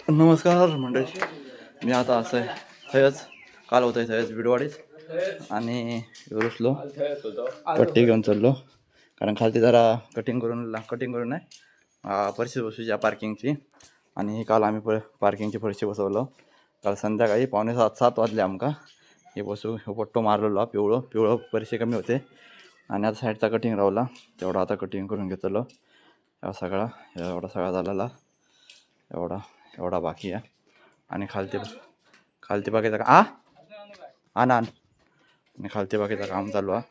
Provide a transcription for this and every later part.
नमस्कार मंडळी, मी आता असं आहे थंयच काल होतं थंयच बिडवाडीत आणि रुसलो पट्टी घेऊन चाललो कारण खालती जरा कटिंग करून नाही फरशी बसूची पार्किंगची. आणि काल आम्ही पार्किंगची फरशी बसवलं काल संध्याकाळी 6:45-7 वाजले आमका हे हे पट्टो मारलेलो पिवळं फरशी कमी होते आणि आता साईडचा कटिंग रावला तेवढा आता कटिंग करून घेतलो. एवढा सगळा झालेला एवढा बाकी आहे. आणि खालती बाकीचा आण आणि खालती बाकीचं काम चालू आहे.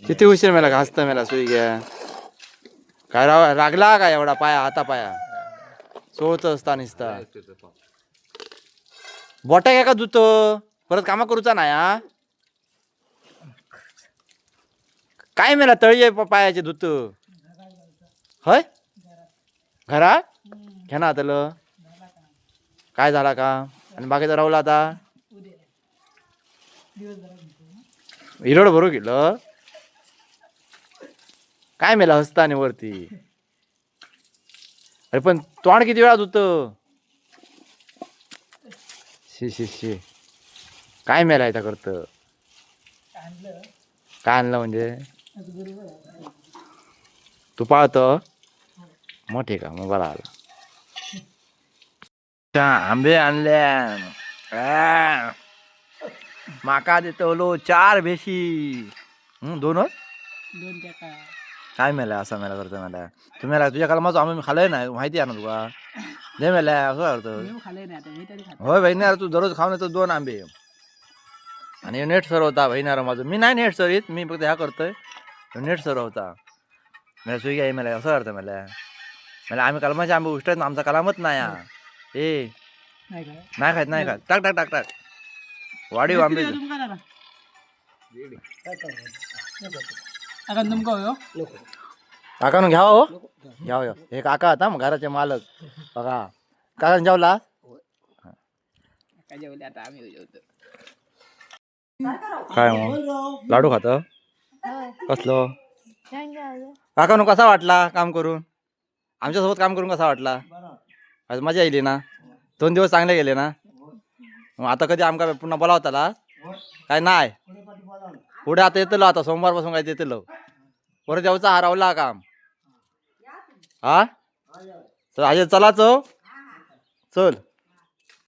किती उशीर मेला का हसता मेला सुई घ्या काय रागला का एवढा पाया सोळच असता निसता बोटा घ्या का धुतो परत कामा करूचा नाही. काय मेला तळी पायाचे धुत होय घरा घ्या ना त्याला काय झाला का आणि बाकीचा राहुला आता हिरोड भरू गेलं काय मेला हसताने वरती. अरे पण तोंड किती वेळात होतं शी काय मेला इथं करत काय आणलं म्हणजे तू पाळतो मग ठीक आहे मग बरा आला. आंबे आणल्या माका देतो 4 बेशी दोनच काय मेला असा मेला करतो मला तुम्ही तुझ्या काल माझं आम्ही खाल्लंय नाही माहिती आहे ना तुला दे मेला असं करतो होय बहिणी तू दररोज खाऊन येतो 2 आंबे आणि नेट सर होता बहिणारा माझं मी नाही नेट सरीत मी फक्त ह्या करतोय नेट सर होता मला सुई घ्याय मला असं करतं मला आम्ही कलमाचे आंबे उष्टायत ना आमचा कलामच नाही नाही खात टाक वाढीव आंबे काका घ्या हो घ्या हे काका आता मग घराचे मालक बघा काका जेवला काय मग लाडू खात कसलो काका कसा वाटला काम करून आमच्यासोबत काम करून कसा वाटला आज मजा येईल ना 2 दिवस चांगले गेले ना. मग आता कधी आमका पुन्हा बोलावताला काय नाही पुढे आता येतलो आता सोमवारपासून काय येतलो परत यावचा हरवला काम तर आज चलाच चल.